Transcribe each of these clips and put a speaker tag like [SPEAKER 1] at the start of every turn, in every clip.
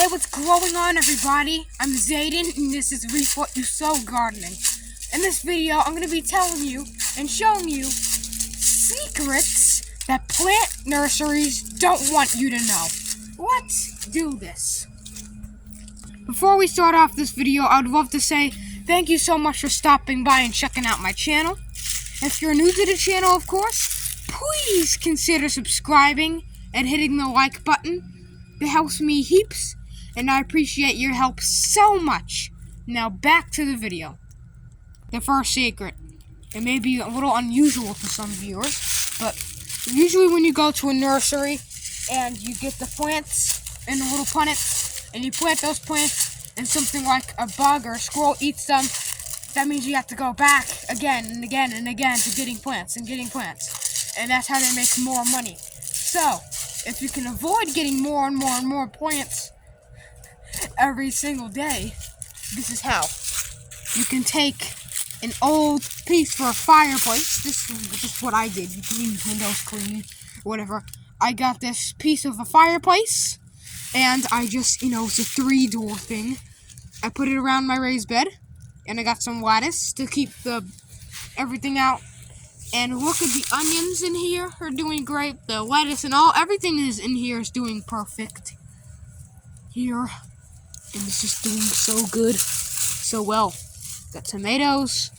[SPEAKER 1] Hey, what's going on, everybody? I'm Zayden, and this is Reap What You Sow Gardening. In this video, I'm going to be telling you and showing you secrets that plant nurseries don't want you to know. Let's do this. Before we start off this video, I would love to say thank you so much for stopping by and checking out my channel. If you're new to the channel, of course, please consider subscribing and hitting the like button. It helps me heaps, and I appreciate your help so much. Now back to the video. The first secret. It may be a little unusual for some viewers, but usually when you go to a nursery and you get the plants in the little punnets, and you plant those plants and something like a bug or a squirrel eats them, that means you have to go back again and again and again to getting plants and getting plants. And that's how they make more money. So, if you can avoid getting more and more and more plants every single day, this is how. You can take an old piece for a fireplace. This is what I did. You can use windows clean, whatever. I got this piece of a fireplace, and I just, it's a 3-door thing. I put it around my raised bed, and I got some lettuce to keep everything out. And look at the onions in here are doing great. The lettuce and everything is in here is doing perfect. Here. And it's just doing so good. So well. Got tomatoes.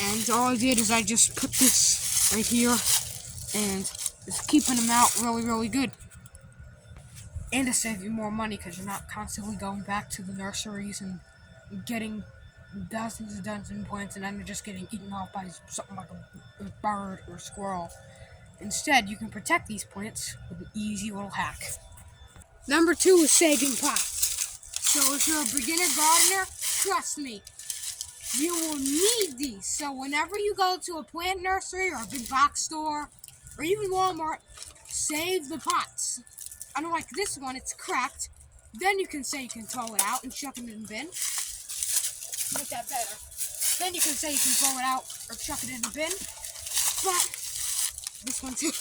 [SPEAKER 1] And all I did is I just put this right here. And it's keeping them out really, really good. And to save you more money because you're not constantly going back to the nurseries and getting dozens and dozens of plants and then they're just getting eaten off by something like a bird or a squirrel. Instead, you can protect these plants with an easy little hack. Number 2 is saving pots. So if you're a beginner gardener, trust me, you will need these. So whenever you go to a plant nursery or a big box store or even Walmart, save the pots. Unlike this one, it's cracked. Then you can say you can throw it out and chuck it in the bin. Make that better. Then you can say you can throw it out or chuck it in the bin. But this one too.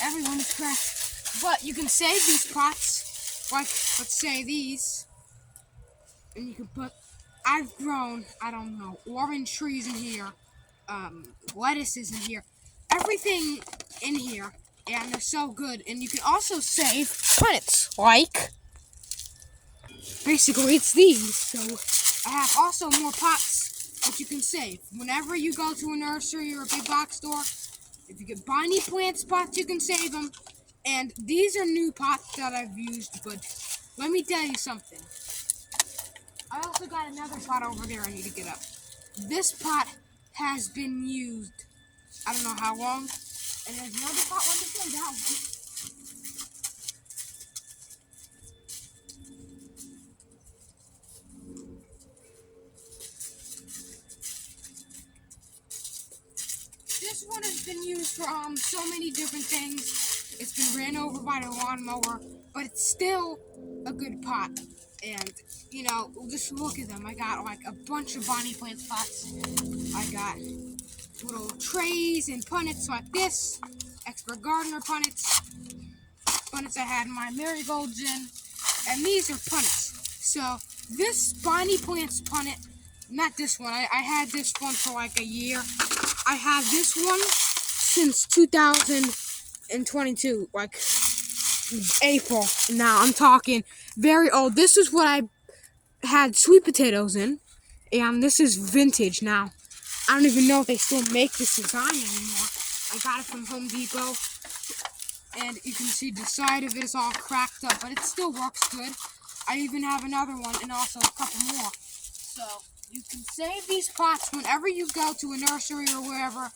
[SPEAKER 1] Everyone is cracked. But you can save these pots, like let's say these, and you can put. I've grown, orange trees in here, lettuce is in here, everything in here, and they're so good. And you can also save punnets, like basically it's these. So I have also more pots that you can save. Whenever you go to a nursery or a big box store, if you get bunny plant spots, you can save them. And these are new pots that I've used, but let me tell you something. I also got another pot over there I need to get up. This pot has been used, I don't know how long. And there's another pot, let me show you that one. This one has been used for so many different things. It's been ran over by the lawnmower, but it's still a good pot. And, just look at them. I got like a bunch of bonnie plant pots. I got little trays and punnets like this. Expert gardener punnets. Punnets I had my marigolds in. And these are punnets. So, this bonnie plants punnet, not this one. I had this one for like a year. I had this one since 2022, like April. Now I'm talking very old. This is what I had sweet potatoes in, and this is vintage now. I don't even know if they still make this design anymore. I got it from Home Depot, and you can see the side of it is all cracked up, but it still works good. I even have another one and also a couple more. So you can save these pots whenever you go to a nursery or wherever,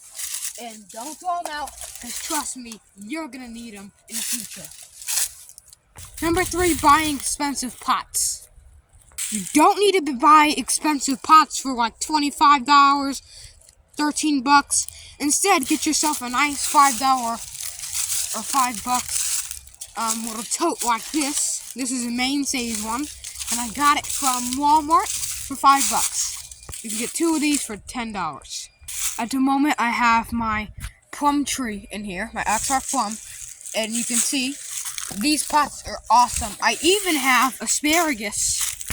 [SPEAKER 1] and don't throw them out, because trust me, you're going to need them in the future. Number 3, buying expensive pots. You don't need to buy expensive pots for like $25, $13. Instead, get yourself a nice $5 or $5 little tote like this. This is a mainstays one, and I got it from Walmart for $5. You can get 2 of these for $10. At the moment, I have my plum tree in here, my Oxford plum, and you can see These pots are awesome. I even have asparagus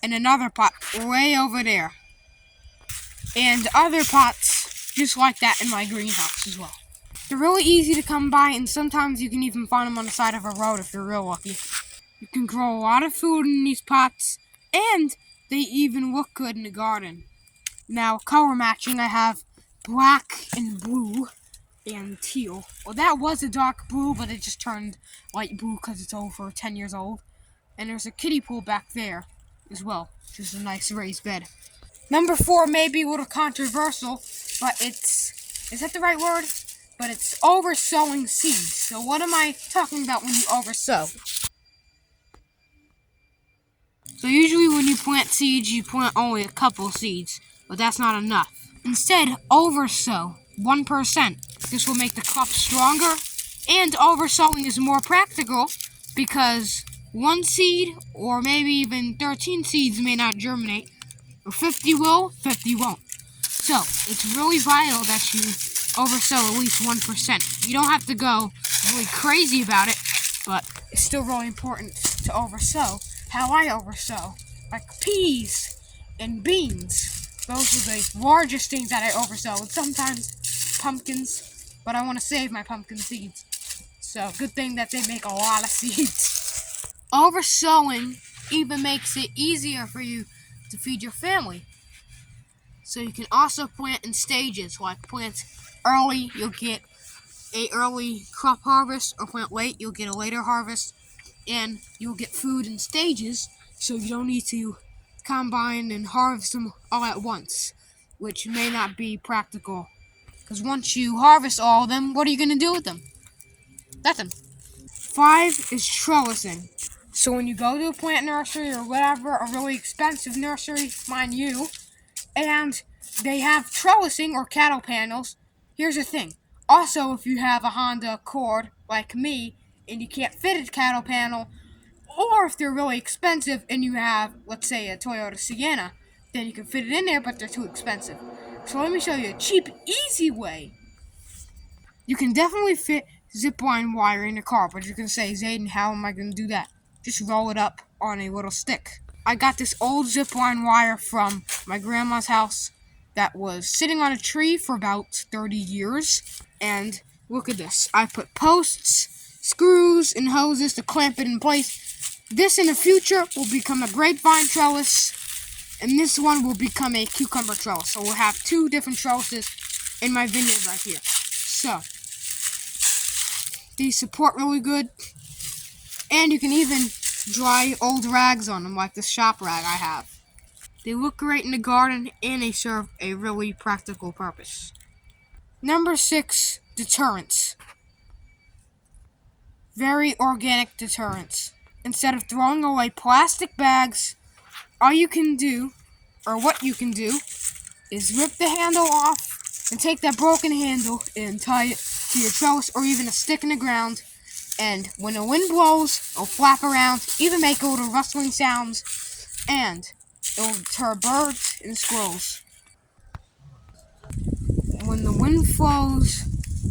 [SPEAKER 1] in another pot way over there. And other pots just like that in my greenhouse as well. They're really easy to come by, and sometimes you can even find them on the side of a road if you're real lucky. You can grow a lot of food in these pots, and they even look good in the garden. Now, color matching, I have black and blue and teal. Well, that was a dark blue, but it just turned light blue because it's over 10 years old. And there's a kiddie pool back there as well, which is a nice raised bed. Number 4 may be a little controversial, but is that the right word? But it's oversowing seeds. So what am I talking about when you oversow? So usually when you plant seeds, you plant only a couple seeds, but that's not enough. Instead, oversow 1%. This will make the crop stronger, and oversowing is more practical because 1 seed or maybe even 13 seeds may not germinate. 50 will, 50 won't. So, it's really vital that you oversow at least 1%. You don't have to go really crazy about it, but it's still really important to oversow. How I oversow, like peas and beans. Those are the largest things that I oversow, and sometimes pumpkins, but I want to save my pumpkin seeds. So, good thing that they make a lot of seeds. Oversowing even makes it easier for you to feed your family. So you can also plant in stages, like plant early, you'll get an early crop harvest, or plant late, you'll get a later harvest, and you'll get food in stages, so you don't need to combine and harvest them all at once, which may not be practical. Because once you harvest all of them, what are you going to do with them? Nothing. 5 is trellising. So when you go to a plant nursery or whatever, a really expensive nursery, mind you, and they have trellising or cattle panels, here's the thing. Also, if you have a Honda Accord, like me, and you can't fit a cattle panel, or if they're really expensive and you have, let's say, a Toyota Sienna, then you can fit it in there, but they're too expensive. So let me show you a cheap, easy way. You can definitely fit Zipline wire in your car, but you can say, Zayden, how am I going to do that? Just roll it up on a little stick. I got this old Zipline wire from my grandma's house that was sitting on a tree for about 30 years. And look at this. I put posts, screws, and hoses to clamp it in place. This in the future will become a grapevine trellis, and this one will become a cucumber trellis. So we'll have 2 different trellises in my vineyard right here. So, these support really good. And you can even dry old rags on them, like this shop rag I have. They look great in the garden, and they serve a really practical purpose. Number 6, deterrents. Very organic deterrents. Instead of throwing away plastic bags, all you can do, or what you can do, is rip the handle off and take that broken handle and tie it to your trellis or even a stick in the ground. And when the wind blows, it'll flap around, even make little rustling sounds, and it'll deter birds and squirrels. When the wind flows,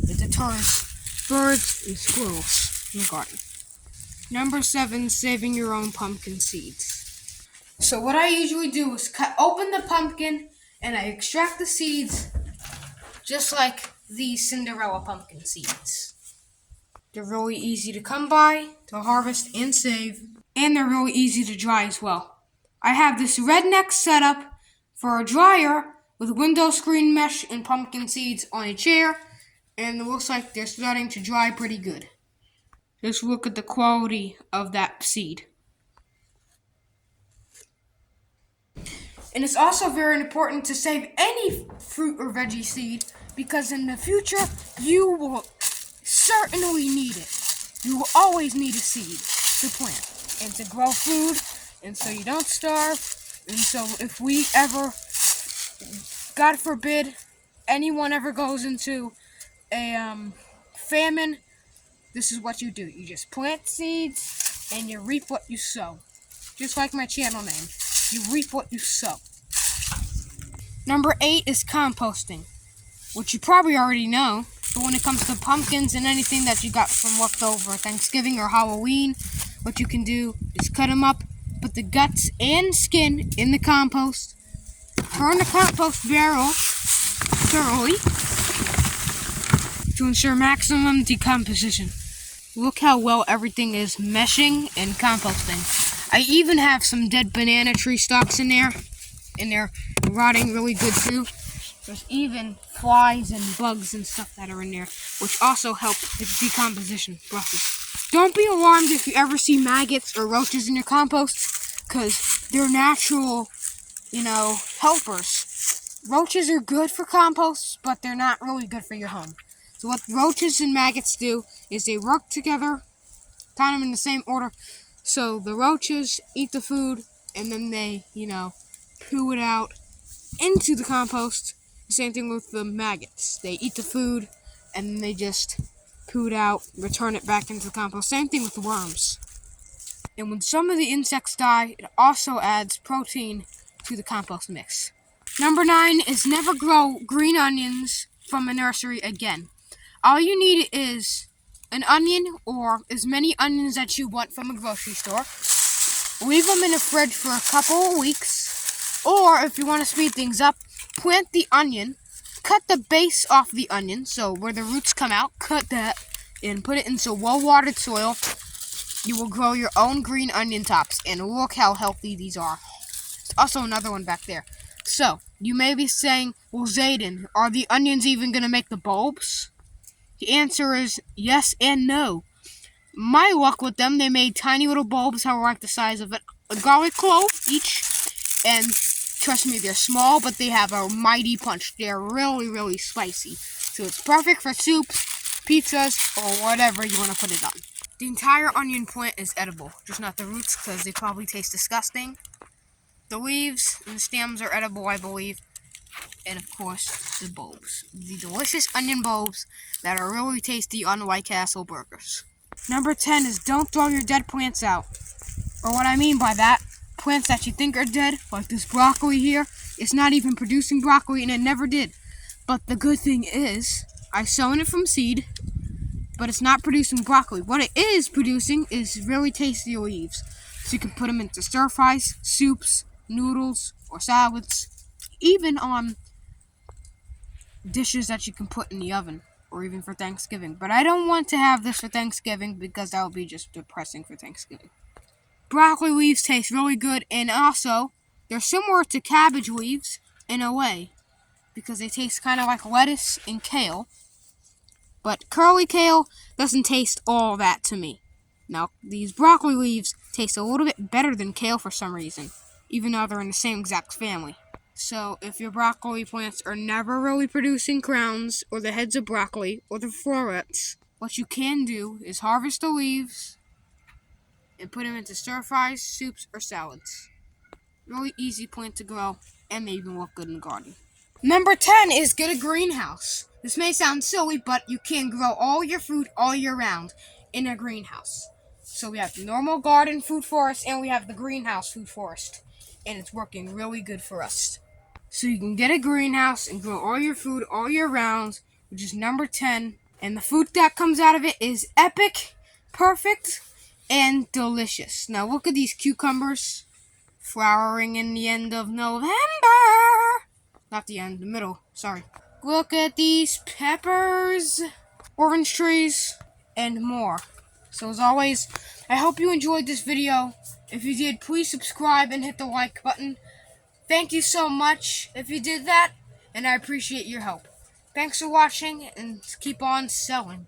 [SPEAKER 1] it deters birds and squirrels in the garden. Number 7, saving your own pumpkin seeds. So what I usually do is cut open the pumpkin, and I extract the seeds, just like these Cinderella pumpkin seeds. They're really easy to come by, to harvest and save, and they're really easy to dry as well. I have this redneck setup for a dryer with window screen mesh and pumpkin seeds on a chair, and it looks like they're starting to dry pretty good. Just look at the quality of that seed. And it's also very important to save any fruit or veggie seed, because in the future, you will certainly need it. You will always need a seed to plant and to grow food, and so you don't starve. And so if we ever, God forbid, anyone ever goes into a famine, this is what you do. You just plant seeds and you reap what you sow. Just like my channel name. You reap what you sow. Number 8 is composting, which you probably already know, But when it comes to pumpkins and anything that you got from leftover Thanksgiving or Halloween, what you can do is cut them up, put the guts and skin in the compost, turn the compost barrel thoroughly to ensure maximum decomposition. Look how well everything is meshing and composting. I even have some dead banana tree stalks in there, and they're rotting really good too. There's even flies and bugs and stuff that are in there, which also help with decomposition process. Don't be alarmed if you ever see maggots or roaches in your compost, because they're natural, helpers. Roaches are good for compost, but they're not really good for your home. So what roaches and maggots do is they work together, kind of in the same order. So the roaches eat the food, and then they, poo it out into the compost. The same thing with the maggots. They eat the food, and then they just poo it out, return it back into the compost. Same thing with the worms. And when some of the insects die, it also adds protein to the compost mix. Number 9 is never grow green onions from a nursery again. All you need is an onion or as many onions that you want from a grocery store. Leave them in the fridge for a couple of weeks. Or if you want to speed things up, plant the onion, cut the base off the onion, so where the roots come out, cut that, and put it into well-watered soil. You will grow your own green onion tops, and look how healthy these are. There's also another one back there. So, you may be saying, well, Zayden, are the onions even going to make the bulbs? The answer is yes and no. My luck with them, they made tiny little bulbs that were like the size of a garlic clove each. And trust me, they're small, but they have a mighty punch. They're really, really spicy. So it's perfect for soups, pizzas, or whatever you want to put it on. The entire onion plant is edible, just not the roots because they probably taste disgusting. The leaves and the stems are edible, I believe. And of course, the bulbs. The delicious onion bulbs that are really tasty on White Castle burgers. Number 10 is don't throw your dead plants out. Or what I mean by that, plants that you think are dead, like this broccoli here, it's not even producing broccoli and it never did. But the good thing is, I sown it from seed, but it's not producing broccoli. What it is producing is really tasty leaves. So you can put them into stir fries, soups, noodles, or salads. Even on dishes that you can put in the oven, or even for Thanksgiving. But I don't want to have this for Thanksgiving because that would be just depressing for Thanksgiving. Broccoli leaves taste really good, and also, they're similar to cabbage leaves in a way, because they taste kind of like lettuce and kale. But curly kale doesn't taste all that to me. Now, these broccoli leaves taste a little bit better than kale for some reason, even though they're in the same exact family. So, if your broccoli plants are never really producing crowns, or the heads of broccoli, or the florets, what you can do is harvest the leaves and put them into stir-fries, soups, or salads. Really easy plant to grow, and they even look good in the garden. Number 10 is get a greenhouse. This may sound silly, but you can grow all your food all year round in a greenhouse. So we have the normal garden food forest, and we have the greenhouse food forest. And it's working really good for us. So you can get a greenhouse and grow all your food all year round, which is number 10. And the food that comes out of it is epic, perfect, and delicious. Now look at these cucumbers flowering in the end of November. Not the end, the middle, sorry. Look at these peppers, orange trees, and more. So as always, I hope you enjoyed this video. If you did, please subscribe and hit the like button. Thank you so much if you did that, and I appreciate your help. Thanks for watching, and keep on selling.